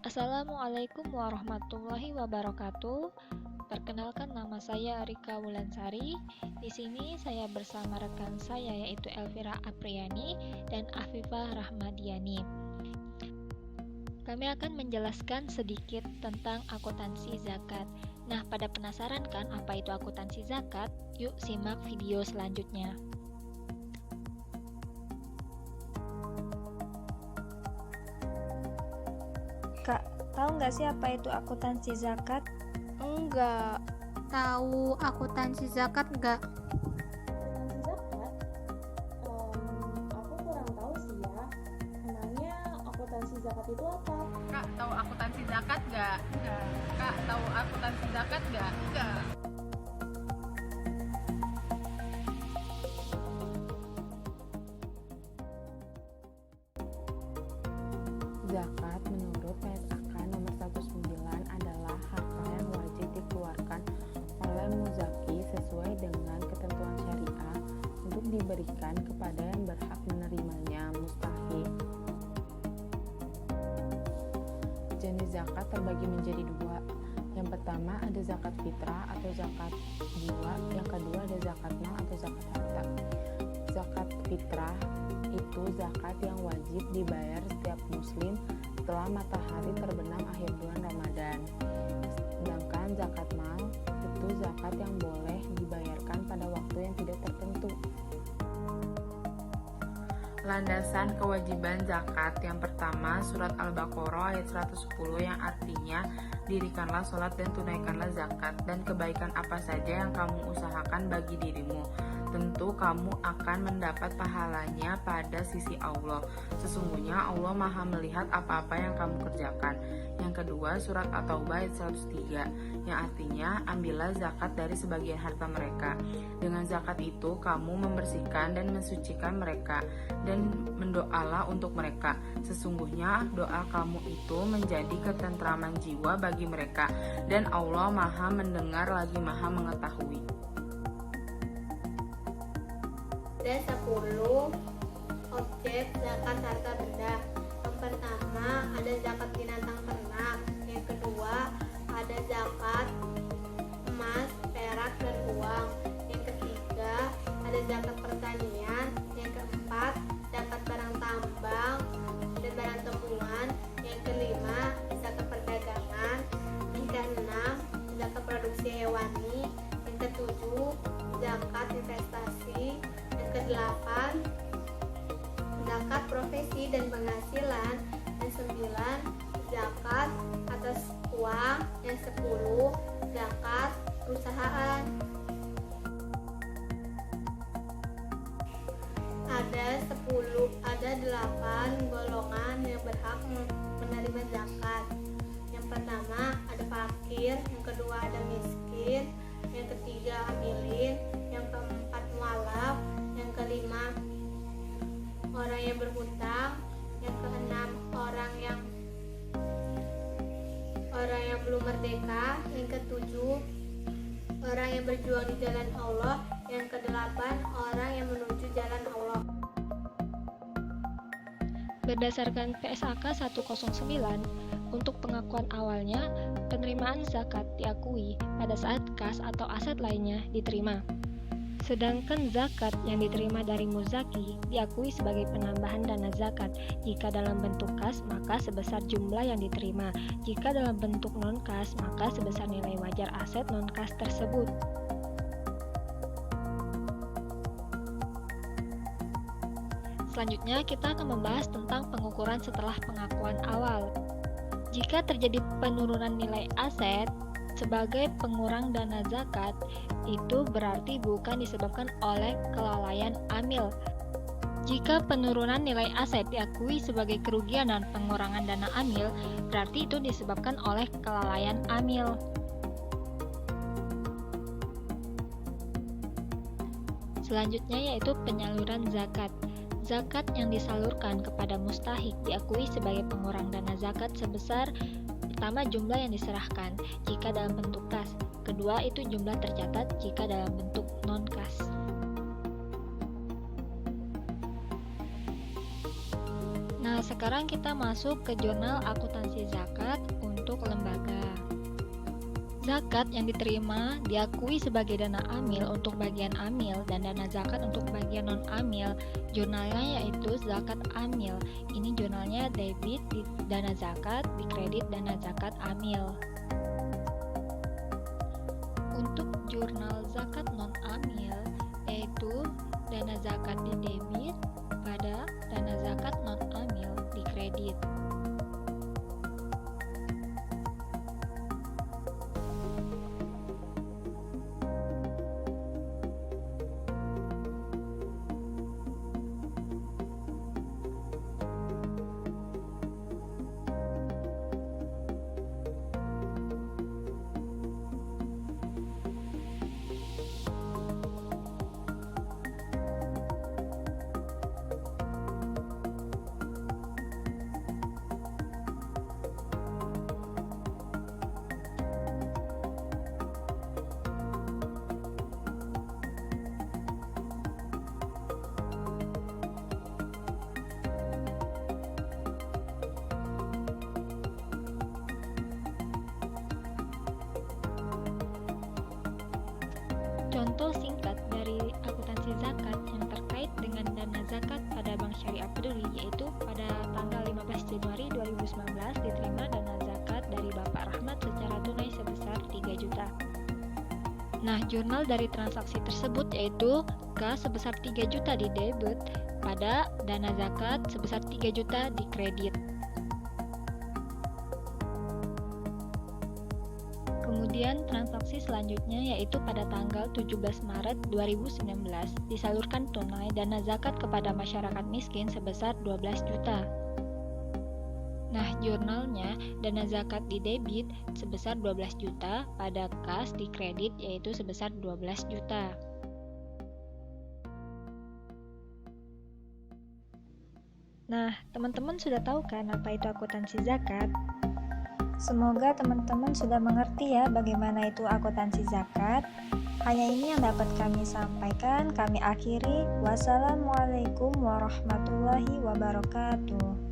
Assalamualaikum warahmatullahi wabarakatuh. Perkenalkan, nama saya Rika Wulansari. Di sini saya bersama rekan saya yaitu Elvira Apriani dan Afifah Rahmadiani. Kami akan menjelaskan sedikit tentang akuntansi zakat. Nah, pada penasaran kan apa itu akuntansi zakat? Yuk simak video selanjutnya. Kak, tahu nggak sih apa itu akuntansi zakat? Enggak. Tahu akuntansi zakat enggak? Akuntansi zakat? Aku kurang tahu sih ya. Emangnya akuntansi zakat itu apa? Kak, tahu akuntansi zakat nggak? Nggak. Kak, tahu akuntansi zakat nggak? Nggak. Zakat menurut PSAK nomor 19 adalah harta yang wajib dikeluarkan oleh muzaki sesuai dengan ketentuan syariah untuk diberikan kepada yang berhak menerimanya, mustahik. Jenis zakat terbagi menjadi dua. Yang pertama ada zakat fitrah atau zakat jiwa, yang kedua ada zakat mal atau zakat harta. Zakat fitrah itu zakat yang wajib dibayar setiap muslim setelah matahari terbenam akhir bulan Ramadan. Sedangkan zakat mal itu zakat yang boleh dibayarkan pada waktu yang tidak tertentu. Landasan kewajiban zakat yang pertama surat Al-Baqarah ayat 110 yang artinya dirikanlah sholat dan tunaikanlah zakat dan kebaikan apa saja yang kamu usahakan bagi dirimu. Tentu kamu akan mendapat pahalanya pada sisi Allah. Sesungguhnya Allah Maha melihat apa-apa yang kamu kerjakan. Yang kedua surat At-Taubah ayat 103 yang artinya ambillah zakat dari sebagian harta mereka. Dengan zakat itu kamu membersihkan dan mensucikan mereka dan mendoalah untuk mereka. Sesungguhnya doa kamu itu menjadi ketentraman jiwa bagi mereka dan Allah Maha mendengar lagi Maha mengetahui. Ada 10 objek zakat harta benda. Yang pertama ada zakat binatang ternak. Yang kedua ada zakat emas, perak, dan uang. Yang ketiga ada zakat pertanian. Yang keempat zakat barang tambang dan barang tumbuhan. Yang kelima zakat perdagangan. Yang keenam zakat produksi hewani. Yang ketujuh zakat investasi. Yang kedelapan zakat profesi dan penghasilan. Yang 9 zakat atas uang. Yang 10 zakat perusahaan. Ada 8 golongan yang berhak menerima zakat. Yang pertama ada fakir, yang kedua ada miskin, yang ketiga amilin, yang keempat mualaf, yang kelima orang yang berhutang, yang keenam orang yang belum merdeka, yang ketujuh orang yang berjuang di jalan Allah, yang kedelapan orang yang menuju jalan Allah. Berdasarkan PSAK 109, untuk pengakuan awalnya, penerimaan zakat diakui pada saat kas atau aset lainnya diterima. Sedangkan zakat yang diterima dari muzaki diakui sebagai penambahan dana zakat. Jika dalam bentuk kas, maka sebesar jumlah yang diterima. Jika dalam bentuk non-kas, maka sebesar nilai wajar aset non-kas tersebut. Selanjutnya, kita akan membahas tentang pengukuran setelah pengakuan awal. Jika terjadi penurunan nilai aset sebagai pengurang dana zakat, itu berarti bukan disebabkan oleh kelalaian amil. Jika penurunan nilai aset diakui sebagai kerugian dan pengurangan dana amil, berarti itu disebabkan oleh kelalaian amil. Selanjutnya yaitu penyaluran zakat. Zakat yang disalurkan kepada mustahik diakui sebagai pengurang dana zakat sebesar pertama jumlah yang diserahkan jika dalam bentuk kas, kedua itu jumlah tercatat jika dalam bentuk non-kas. Nah, sekarang kita masuk ke jurnal akuntansi zakat untuk lembaga. Zakat yang diterima diakui sebagai dana amil untuk bagian amil dan dana zakat untuk bagian non-amil. Jurnalnya yaitu zakat amil. Ini jurnalnya debit di dana zakat, di kredit dana zakat amil. Untuk jurnal zakat non-amil yaitu dana zakat di debit pada dana zakat non-amil di kredit. Contoh singkat dari akuntansi zakat yang terkait dengan dana zakat pada Bank Syariah Peduli yaitu pada tanggal 15 Januari 2019 diterima dana zakat dari Bapak Rahmat secara tunai sebesar 3 juta. Nah, jurnal dari transaksi tersebut yaitu K sebesar 3 juta di debit pada dana zakat sebesar 3 juta di kredit. Kemudian transaksi selanjutnya yaitu pada tanggal 17 Maret 2019 disalurkan tunai dana zakat kepada masyarakat miskin sebesar 12 juta. Nah, jurnalnya dana zakat di debit sebesar 12 juta pada kas di kredit yaitu sebesar 12 juta. Nah, teman-teman sudah tahu kan apa itu akuntansi zakat? Semoga teman-teman sudah mengerti ya bagaimana itu akuntansi zakat. Hanya ini yang dapat kami sampaikan. Kami akhiri. Wassalamualaikum warahmatullahi wabarakatuh.